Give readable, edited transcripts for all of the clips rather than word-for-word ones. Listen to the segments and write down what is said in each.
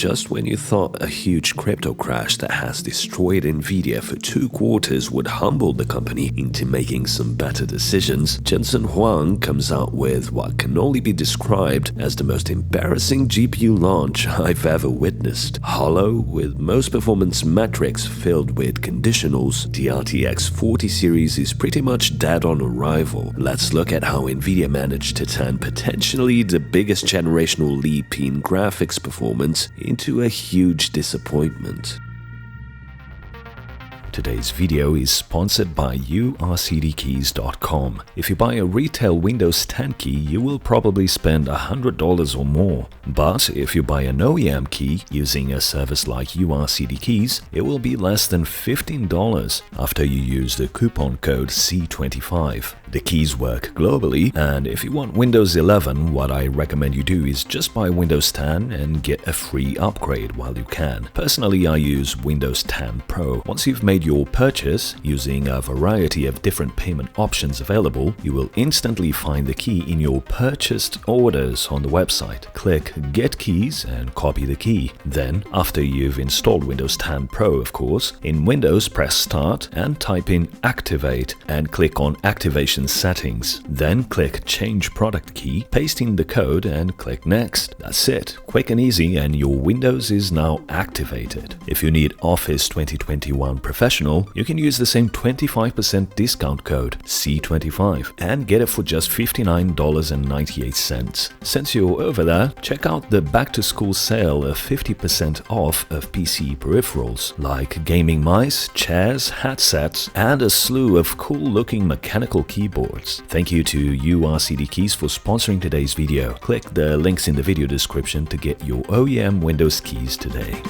just when you thought a huge crypto crash that has destroyed Nvidia for 2 quarters would humble the company into making some better decisions, Jensen Huang comes out with what can only be described as the most embarrassing GPU launch I've ever witnessed. Hollow, with most performance metrics filled with conditionals, the RTX 40 series is pretty much dead on arrival. Let's look at how Nvidia managed to turn potentially the biggest generational leap in graphics performance into a huge disappointment. Today's video is sponsored by urcdkeys.com. If you buy a retail Windows 10 key, you will probably spend $100 or more. But if you buy an OEM key using a service like URCD Keys, it will be less than $15 after you use the coupon code C25. The keys work globally, and if you want Windows 11, what I recommend you do is just buy Windows 10 and get a free upgrade while you can. Personally, I use Windows 10 Pro. Once you've made your purchase, using a variety of different payment options available, you will instantly find the key in your purchased orders on the website. Click Get Keys and copy the key. Then, after you've installed Windows 10 Pro, of course, in Windows press Start and type in Activate and click on Activation Settings. Then click Change Product Key, paste in the code and click Next. That's it. Quick and easy, and your Windows is now activated. If you need Office 2021 Professional, you can use the same 25% discount code C25 and get it for just $59.98. Since you're over there, check out the back-to-school sale of 50% off of PC peripherals like gaming mice, chairs, headsets, and a slew of cool-looking mechanical keyboards. Thank you to URCD Keys for sponsoring today's video. Click the links in the video description to get your OEM Windows keys today.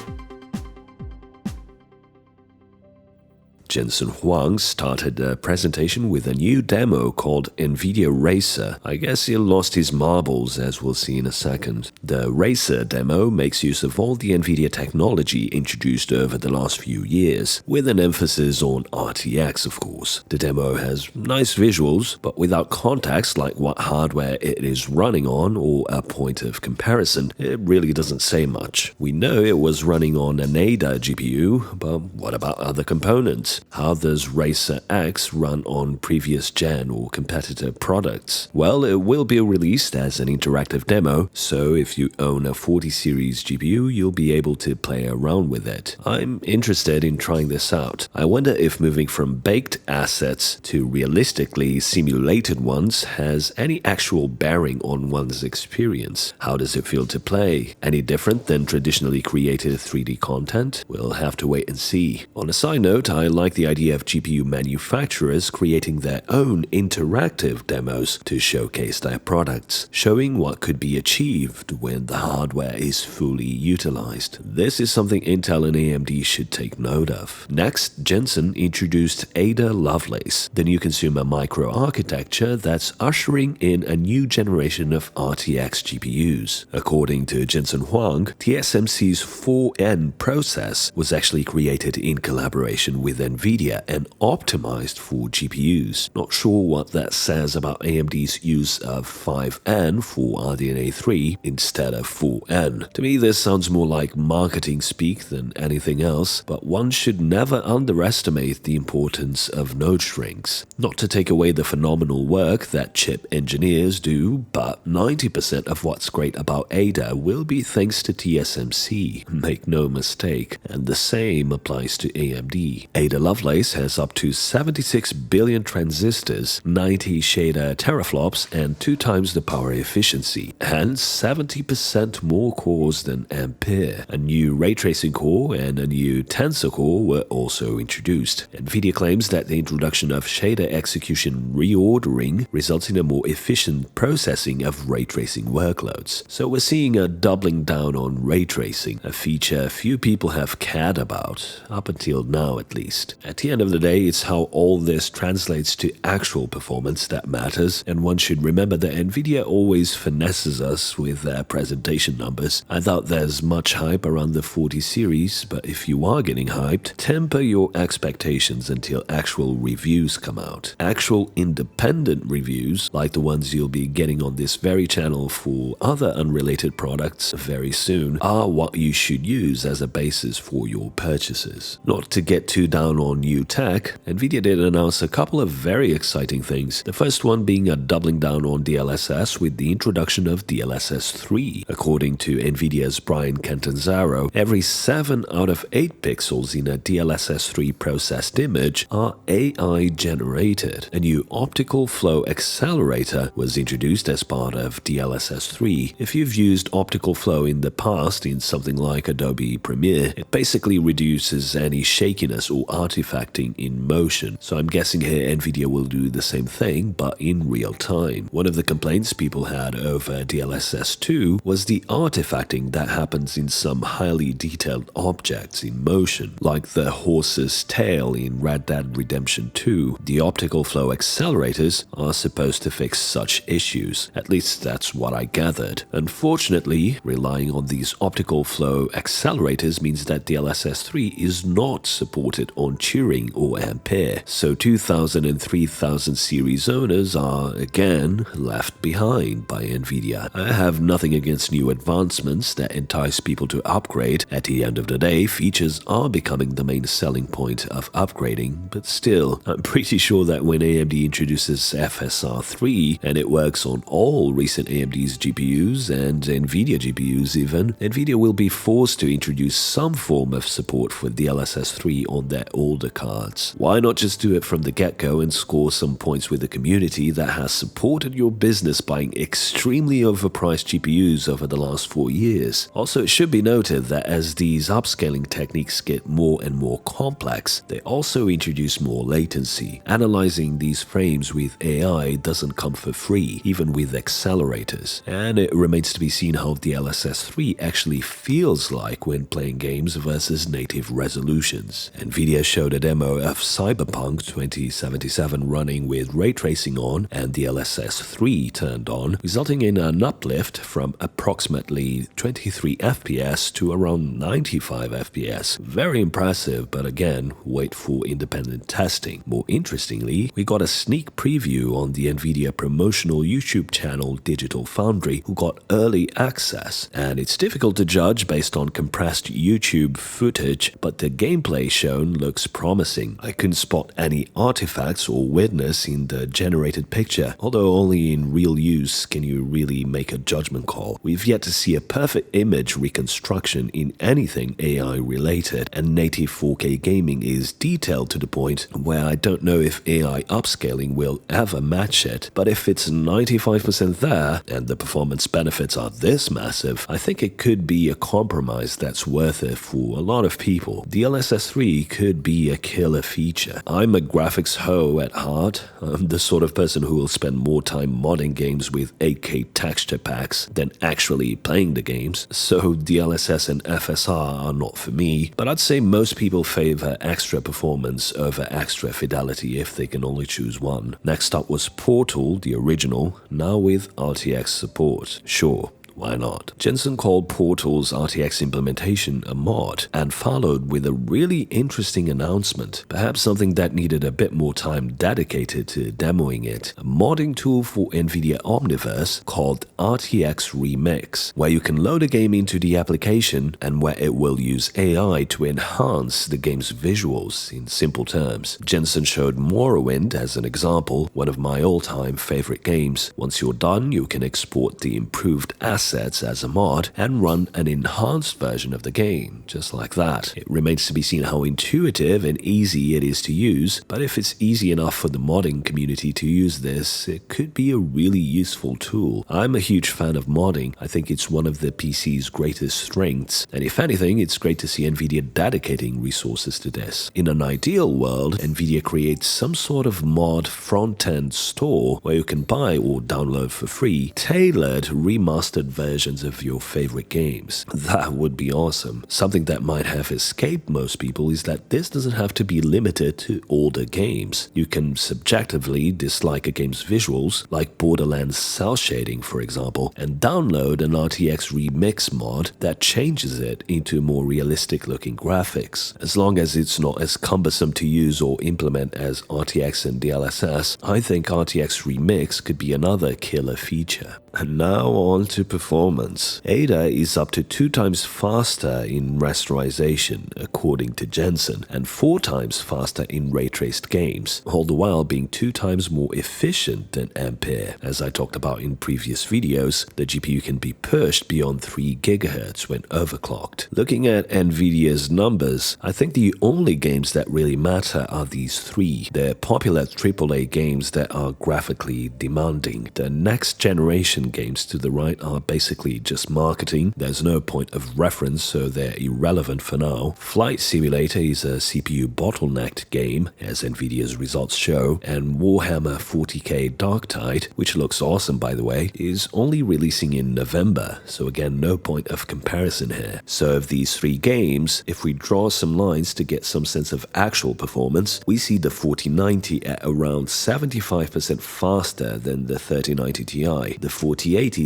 Jensen Huang started the presentation with a new demo called Nvidia Racer. I guess he lost his marbles, as we'll see in a second. The Racer demo makes use of all the Nvidia technology introduced over the last few years, with an emphasis on RTX, of course. The demo has nice visuals, but without context like what hardware it is running on or a point of comparison, it really doesn't say much. We know it was running on an AMD GPU, but what about other components? How does Racer X run on previous gen or competitor products? Well, it will be released as an interactive demo, so if you own a 40 series GPU, you'll be able to play around with it. I'm interested in trying this out. I wonder if moving from baked assets to realistically simulated ones has any actual bearing on one's experience. How does it feel to play? Any different than traditionally created 3D content? We'll have to wait and see. On a side note, I like the idea of GPU manufacturers creating their own interactive demos to showcase their products, showing what could be achieved when the hardware is fully utilized. This is something Intel and AMD should take note of. Next, Jensen introduced Ada Lovelace, the new consumer microarchitecture that's ushering in a new generation of RTX GPUs. According to Jensen Huang, TSMC's 4N process was actually created in collaboration with Nvidia and optimized for GPUs. Not sure what that says about AMD's use of 5N for RDNA 3 instead of 4N. To me, this sounds more like marketing speak than anything else, but one should never underestimate the importance of node shrinks. Not to take away the phenomenal work that chip engineers do, but 90% of what's great about Ada will be thanks to TSMC. Make no mistake, and the same applies to AMD. Ada Lovelace has up to 76 billion transistors, 90 shader teraflops, and 2 times the power efficiency, and 70% more cores than Ampere. A new ray tracing core and a new tensor core were also introduced. Nvidia claims that the introduction of shader execution reordering results in a more efficient processing of ray tracing workloads. So we're seeing a doubling down on ray tracing, a feature few people have cared about, up until now at least. product. At the end of the day, it's how all this translates to actual performance that matters, and one should remember that Nvidia always finesses us with their presentation numbers. I doubt there's much hype around the 40 series, but if you are getting hyped, temper your expectations until actual reviews come out. Actual independent reviews, like the ones you'll be getting on this very channel for other unrelated products very soon, are what you should use as a basis for your purchases. Not to get too down on new tech, Nvidia did announce a couple of very exciting things. The first one being a doubling down on DLSS with the introduction of DLSS 3. According to Nvidia's Brian Catanzaro, every 7 out of 8 pixels in a DLSS 3 processed image are AI generated. A new optical flow accelerator was introduced as part of DLSS 3. If you've used optical flow in the past in something like Adobe Premiere, it basically reduces any shakiness or artifacting in motion. So I'm guessing here Nvidia will do the same thing, but in real time. One of the complaints people had over DLSS 2 was the artifacting that happens in some highly detailed objects in motion, like the horse's tail in Red Dead Redemption 2. The optical flow accelerators are supposed to fix such issues. At least that's what I gathered. Unfortunately, relying on these optical flow accelerators means that DLSS 3 is not supported on Turing or Ampere, so 2000 and 3000 series owners are, again, left behind by Nvidia. I have nothing against new advancements that entice people to upgrade. At the end of the day, features are becoming the main selling point of upgrading, but still, I'm pretty sure that when AMD introduces FSR 3 and it works on all recent AMD's GPUs and Nvidia GPUs even, Nvidia will be forced to introduce some form of support for DLSS 3 on their older cards. Why not just do it from the get-go and score some points with the community that has supported your business buying extremely overpriced GPUs over the last 4 years? Also, it should be noted that as these upscaling techniques get more and more complex, they also introduce more latency. Analyzing these frames with AI doesn't come for free, even with accelerators, and it remains to be seen how DLSS 3 actually feels like when playing games versus native resolutions. Nvidia showed a demo of Cyberpunk 2077 running with ray tracing on and DLSS 3 turned on, resulting in an uplift from approximately 23 FPS to around 95 FPS. Very impressive, but again, wait for independent testing. More interestingly, we got a sneak preview on the Nvidia promotional YouTube channel Digital Foundry, who got early access, and it's difficult to judge based on compressed YouTube footage, but the gameplay shown looks promising. I couldn't spot any artifacts or weirdness in the generated picture, although only in real use can you really make a judgment call. We've yet to see a perfect image reconstruction in anything AI related, and native 4K gaming is detailed to the point where I don't know if AI upscaling will ever match it, but if it's 95% there and the performance benefits are this massive, I think it could be a compromise that's worth it for a lot of people. DLSS 3 could be a killer feature. I'm a graphics hoe at heart. I'm the sort of person who will spend more time modding games with 8K texture packs than actually playing the games, so DLSS and FSR are not for me, but I'd say most people favor extra performance over extra fidelity if they can only choose one. Next up was Portal, the original, now with RTX support. Sure, why not? Jensen called Portal's RTX implementation a mod and followed with a really interesting announcement, perhaps something that needed a bit more time dedicated to demoing it. A modding tool for Nvidia Omniverse called RTX Remix, where you can load a game into the application and where it will use AI to enhance the game's visuals. In simple terms, Jensen showed Morrowind as an example, one of my all-time favorite games. Once you're done, you can export the improved assets as a mod and run an enhanced version of the game, just like that. It remains to be seen how intuitive and easy it is to use, but if it's easy enough for the modding community to use this, it could be a really useful tool. I'm a huge fan of modding. I think it's one of the PC's greatest strengths, and if anything, it's great to see Nvidia dedicating resources to this. In an ideal world, Nvidia creates some sort of mod front-end store where you can buy or download for free tailored remastered versions of your favorite games. That would be awesome. Something that might have escaped most people is that this doesn't have to be limited to older games. You can subjectively dislike a game's visuals, like Borderlands cell shading for example, and download an RTX remix mod that changes it into more realistic looking graphics. As long as it's not as cumbersome to use or implement as RTX and DLSS, I think RTX Remix could be another killer feature. And now on to performance. Ada is up to 2 times faster in rasterization, according to Jensen, and 4 times faster in ray-traced games, all the while being 2 times more efficient than Ampere. As I talked about in previous videos, the GPU can be pushed beyond 3 GHz when overclocked. Looking at Nvidia's numbers, I think the only games that really matter are these 3. They're popular AAA games that are graphically demanding. The next generation games to the right are basically just marketing. There's no point of reference, so they're irrelevant for now. Flight Simulator is a CPU bottlenecked game, as Nvidia's results show, and Warhammer 40k Darktide, which looks awesome by the way, is only releasing in November, so again no point of comparison here. So of these 3 games, if we draw some lines to get some sense of actual performance, we see the 4090 at around 75% faster than the 3090 Ti, the 4080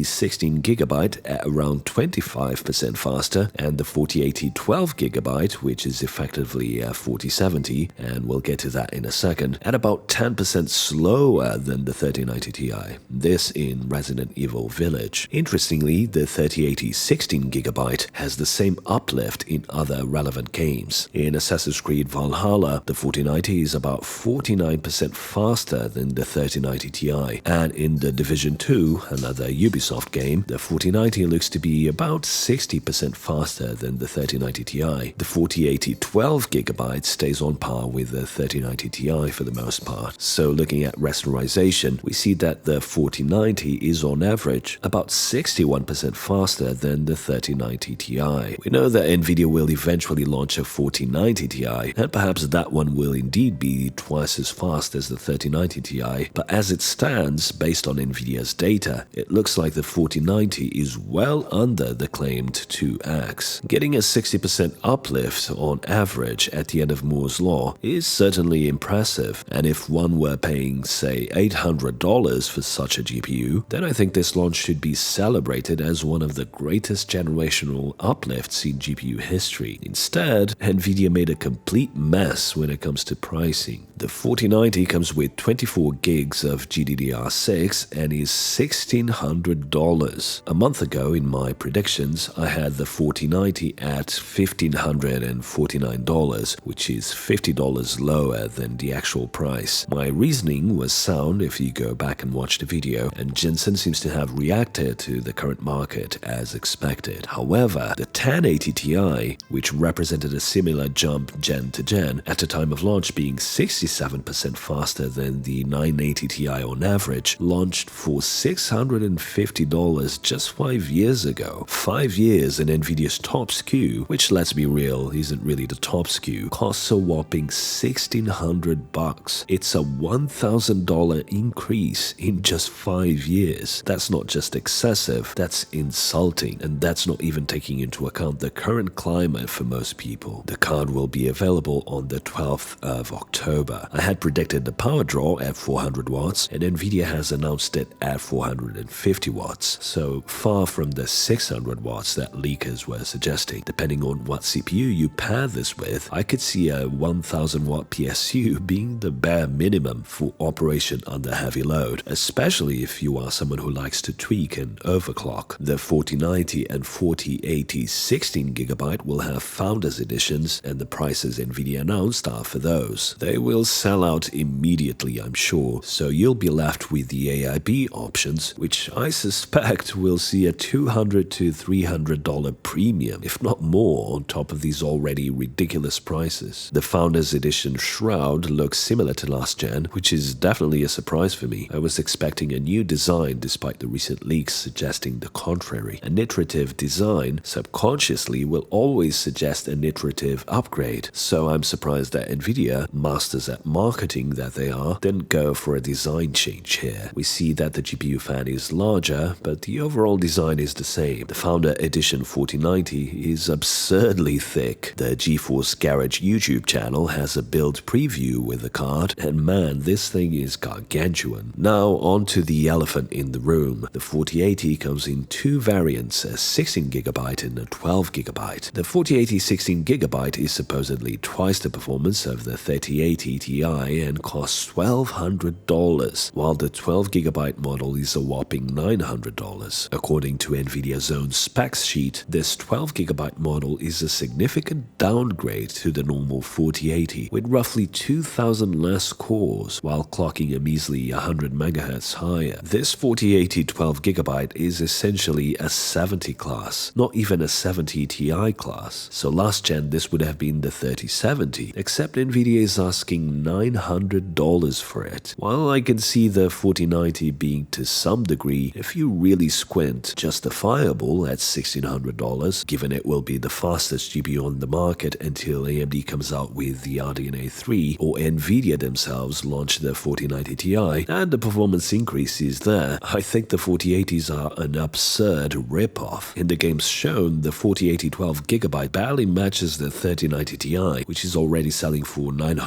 16GB at around 25% faster, and the 4080 12GB, which is effectively a 4070, and we'll get to that in a second, at about 10% slower than the 3090 Ti. This in Resident Evil Village. Interestingly, the 3080 16GB has the same uplift in other relevant games. In Assassin's Creed Valhalla, the 4090 is about 49% faster than the 3090 Ti, and in The Division 2, another Ubisoft game, the 4090 looks to be about 60% faster than the 3090 Ti. The 4080 12GB stays on par with the 3090 Ti for the most part. So looking at rasterization, we see that the 4090 is on average about 61% faster than the 3090 Ti. We know that Nvidia will eventually launch a 4090 Ti, and perhaps that one will indeed be twice as fast as the 3090 Ti, but as it stands, based on Nvidia's data, it looks like the 4090 is well under the claimed 2x. Getting a 60% uplift on average at the end of Moore's Law is certainly impressive, and if one were paying, say, $800 for such a GPU, then I think this launch should be celebrated as one of the greatest generational uplifts in GPU history. Instead, Nvidia made a complete mess when it comes to pricing. The 4090 comes with 24 gigs of GDDR6 and is $1,600. A month ago in my predictions, I had the 4090 at $1,549, which is $50 lower than the actual price. My reasoning was sound if you go back and watch the video, and Jensen seems to have reacted to the current market as expected. However, the 1080 Ti, which represented a similar jump gen to gen, at the time of launch being 67% faster than the 980 Ti on average, launched for $650 just 5 years ago. 5 years and Nvidia's top SKU, which let's be real, isn't really the top SKU, costs a whopping $1,600. It's a $1,000 increase in just 5 years. That's not just excessive, that's insulting, and that's not even taking into account the current climate for most people. The card will be available on the 12th of October. I had predicted the power draw at 400 watts, and Nvidia has announced it at 450 watts, so far from the 600 watts that leakers were suggesting. Depending on what CPU you pair this with, I could see a 1000 watt PSU being the bare minimum for operation under heavy load, especially if you are someone who likes to tweak and overclock. The 4090 and 4080 16GB will have Founders Editions, and the prices Nvidia announced are for those. They will sell out immediately, I'm sure, so you'll be left with the AIB options, which I suspect will see a $200 to $300 premium, if not more, on top of these already ridiculous prices. The Founders Edition Shroud looks similar to last gen, which is definitely a surprise for me. I was expecting a new design despite the recent leaks suggesting the contrary. An iterative design subconsciously will always suggest an iterative upgrade, so I'm surprised that Nvidia, masters at marketing that they are, didn't go for a design change here. We see that the GPU fan is is larger, but the overall design is the same. The Founder Edition 4090 is absurdly thick. The GeForce Garage YouTube channel has a build preview with the card, and man, this thing is gargantuan. Now on to the elephant in the room. The 4080 comes in two variants, a 16GB and a 12GB. The 4080 16GB is supposedly twice the performance of the 3080 Ti and costs $1,200, while the 12GB model is a whopping $900. According to Nvidia's own specs sheet, this 12GB model is a significant downgrade to the normal 4080, with roughly 2,000 less cores, while clocking a measly 100 MHz higher. This 4080 12GB is essentially a 70 class, not even a 70 Ti class. So last gen this would have been the 3070, except Nvidia is asking $900 for it. While I can see the 4090 being to some degree, if you really squint, justifiable at $1,600, given it will be the fastest GPU on the market until AMD comes out with the RDNA 3 or Nvidia themselves launch the 4090 Ti, and the performance increase is there, I think the 4080s are an absurd ripoff. In the games shown, the 4080 12GB barely matches the 3090 Ti, which is already selling for $900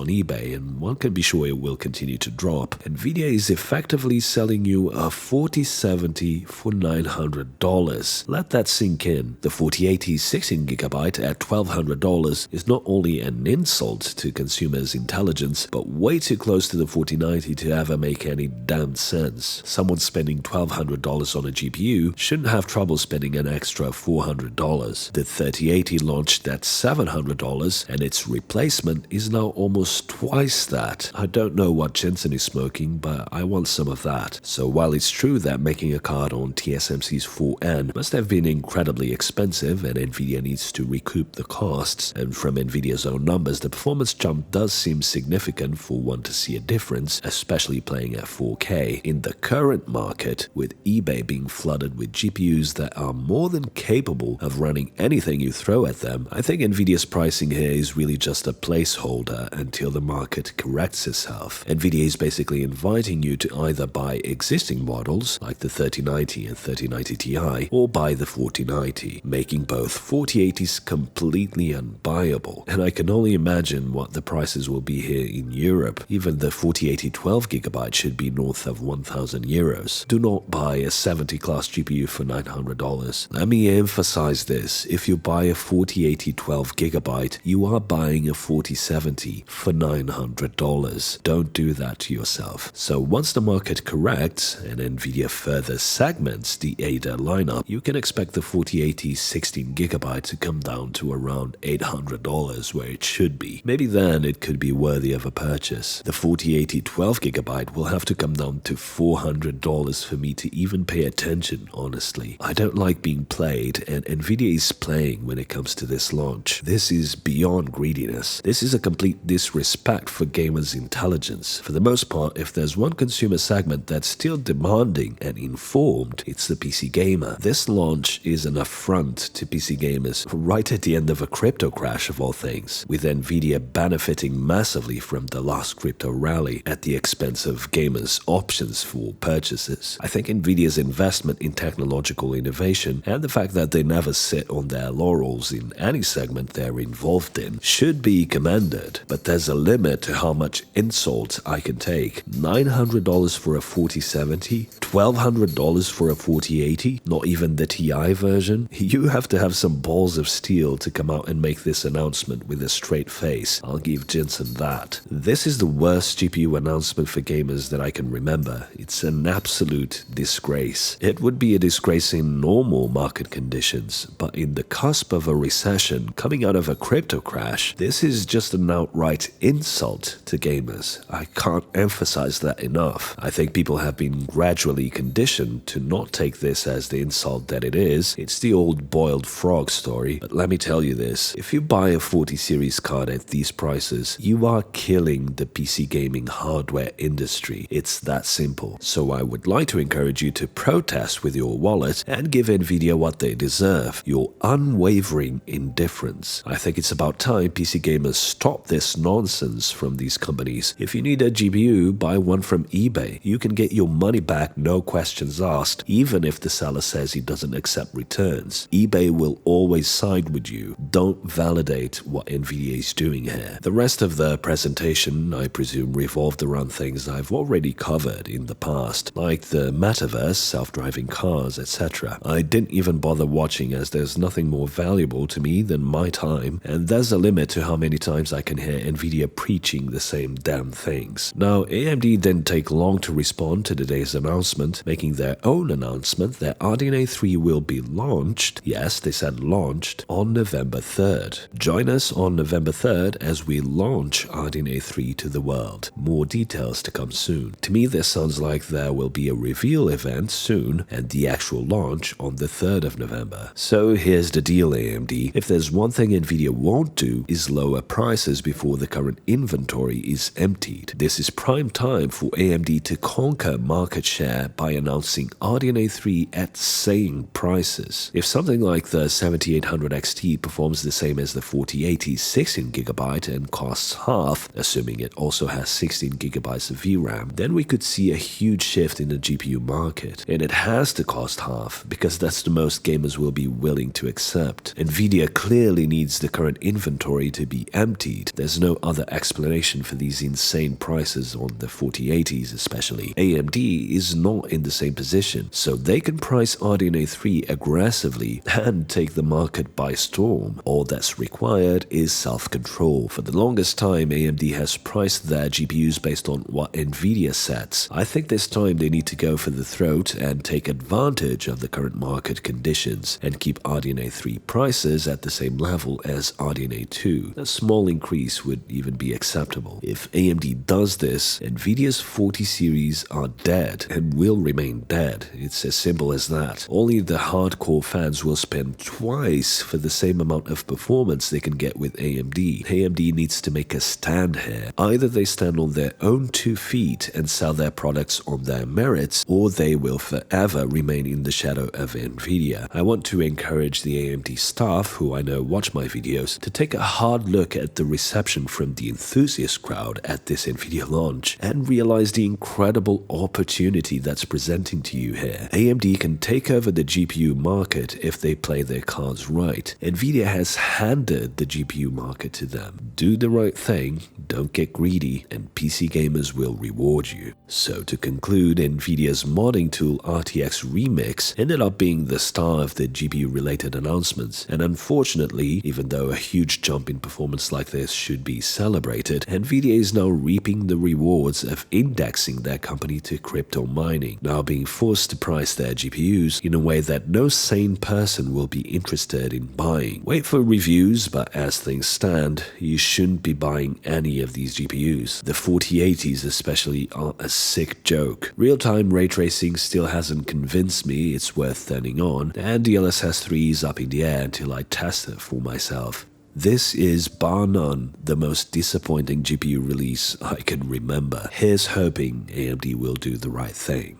on eBay, and one can be sure it will continue to drop. Nvidia is effectively selling you a 4070 for $900. Let that sink in. The 4080 16GB at $1,200 is not only an insult to consumers' intelligence, but way too close to the 4090 to ever make any damn sense. Someone spending $1,200 on a GPU shouldn't have trouble spending an extra $400. The 3080 launched at $700, and its replacement is now almost twice that. I don't know what Jensen is smoking, but I want some of that. So while it's true that making a card on TSMC's 4N must have been incredibly expensive and Nvidia needs to recoup the costs, and from Nvidia's own numbers the performance jump does seem significant for one to see a difference, especially playing at 4K. In the current market, with eBay being flooded with GPUs that are more than capable of running anything you throw at them, I think Nvidia's pricing here is really just a placeholder until the market corrects itself. Nvidia is basically inviting you to either buy existing models like the 3090 and 3090 Ti or buy the 4090, making both 4080s completely unbuyable. And I can only imagine what the prices will be here in Europe. Even the 4080 12GB should be north of 1,000 euros. Do not buy a 70 class GPU for $900. Let me emphasize this. If you buy a 4080 12GB, you are buying a 4070 for $900. Don't do that to yourself. So once the market corrects and Nvidia further segments the Ada lineup, you can expect the 4080 16GB to come down to around $800 where it should be. Maybe then it could be worthy of a purchase. The 4080 12GB will have to come down to $400 for me to even pay attention, honestly. I don't like being played, and Nvidia is playing when it comes to this launch. This is beyond greediness. This is a complete disrespect for gamers' intelligence. For the most part, if there's one consumer segment that's still demanding and informed, it's the PC gamer. This launch is an affront to PC gamers right at the end of a crypto crash of all things, with Nvidia benefiting massively from the last crypto rally at the expense of gamers' options for purchases. I think Nvidia's investment in technological innovation and the fact that they never sit on their laurels in any segment they're involved in should be commended, but there's a limit to how much insult I can take. $900 for a 4070? $1,200 for a 4080? Not even the Ti version? You have to have some balls of steel to come out and make this announcement with a straight face. I'll give Jensen that. This is the worst GPU announcement for gamers that I can remember. It's an absolute disgrace. It would be a disgrace in normal market conditions, but in the cusp of a recession coming out of a crypto crash, this is just an outright insult to gamers. I can't emphasize that enough. I think people have been gradually conditioned to not take this as the insult that it is. It's the old boiled frog story, but let me tell you this. If you buy a 40 series card at these prices, you are killing the PC gaming hardware industry. It's that simple. So I would like to encourage you to protest with your wallet and give Nvidia what they deserve, your unwavering indifference. I think it's about time PC gamers stop this nonsense from these companies. If you need a GPU, buy one from eBay. You can get your money back, no questions asked, even if the seller says he doesn't accept returns. eBay will always side with you. Don't validate what Nvidia is doing here. The rest of the presentation, I presume, revolved around things I've already covered in the past, like the metaverse, self-driving cars, etc. I didn't even bother watching as there's nothing more valuable to me than my time, and there's a limit to how many times I can hear Nvidia preaching the same damn things. Now, AMD didn't take long to respond to today's announcement, making their own announcement that RDNA 3 will be launched, yes, they said launched, on November 3rd. Join us on November 3rd as we launch RDNA 3 to the world. More details to come soon. To me, this sounds like there will be a reveal event soon and the actual launch on the 3rd of November. So here's the deal, AMD. If there's one thing Nvidia won't do is lower prices before the current inventory is emptied. This is prime time for AMD to conquer market share by announcing RDNA 3 at same prices. If something like the 7800 XT performs the same as the 4080 16GB and costs half, assuming it also has 16GB of VRAM, then we could see a huge shift in the GPU market. And it has to cost half, because that's the most gamers will be willing to accept. Nvidia clearly needs the current inventory to be emptied. There's no other explanation for these insane prices on the 4080s especially. AMD is not in the same position, so they can price RDNA 3 aggressively and take the market by storm. All that's required is self-control. For the longest time, AMD has priced their GPUs based on what Nvidia sets. I think this time they need to go for the throat and take advantage of the current market conditions and keep RDNA 3 prices at the same level as RDNA 2. A small increase would even be acceptable. If AMD does this, Nvidia's 40 series are dead and will remain dead. It's as simple as that. Only the hardcore fans will spend twice for the same amount of performance they can get with AMD. AMD needs to make a stand here. Either they stand on their own 2 feet and sell their products on their merits, or they will forever remain in the shadow of Nvidia. I want to encourage the AMD staff, who I know watch my videos, to take a hard look at the reception from the enthusiast crowd at this Nvidia launch and realize the incredible opportunity that's presenting to you here. AMD can take over the GPU market if they play their cards right. Nvidia has handed the GPU market to them. Do the right thing, don't get greedy, and PC gamers will reward you. So to conclude, Nvidia's modding tool RTX Remix ended up being the star of the GPU-related announcements, and unfortunately, even though a huge jump in performance like this should be celebrated, Nvidia is now reaping the rewards of indexing their company to crypto mining, now being forced to price their GPUs in a way that no sane person will be interested in buying. Wait for reviews, but as things stand, you shouldn't be buying any of these GPUs. The 4080s especially are a sick joke. Real-time ray tracing still hasn't convinced me it's worth turning on, and the DLSS 3 is up in the air until I test it for myself. This is, bar none, the most disappointing GPU release I can remember. Here's hoping AMD will do the right thing.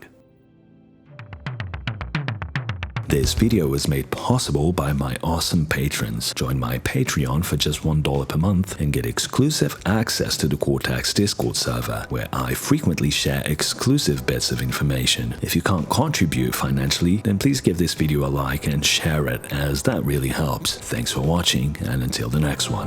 This video was made possible by my awesome patrons. Join my Patreon for just $1 per month and get exclusive access to the Cortex Discord server, where I frequently share exclusive bits of information. If you can't contribute financially, then please give this video a like and share it, as that really helps. Thanks for watching, and until the next one.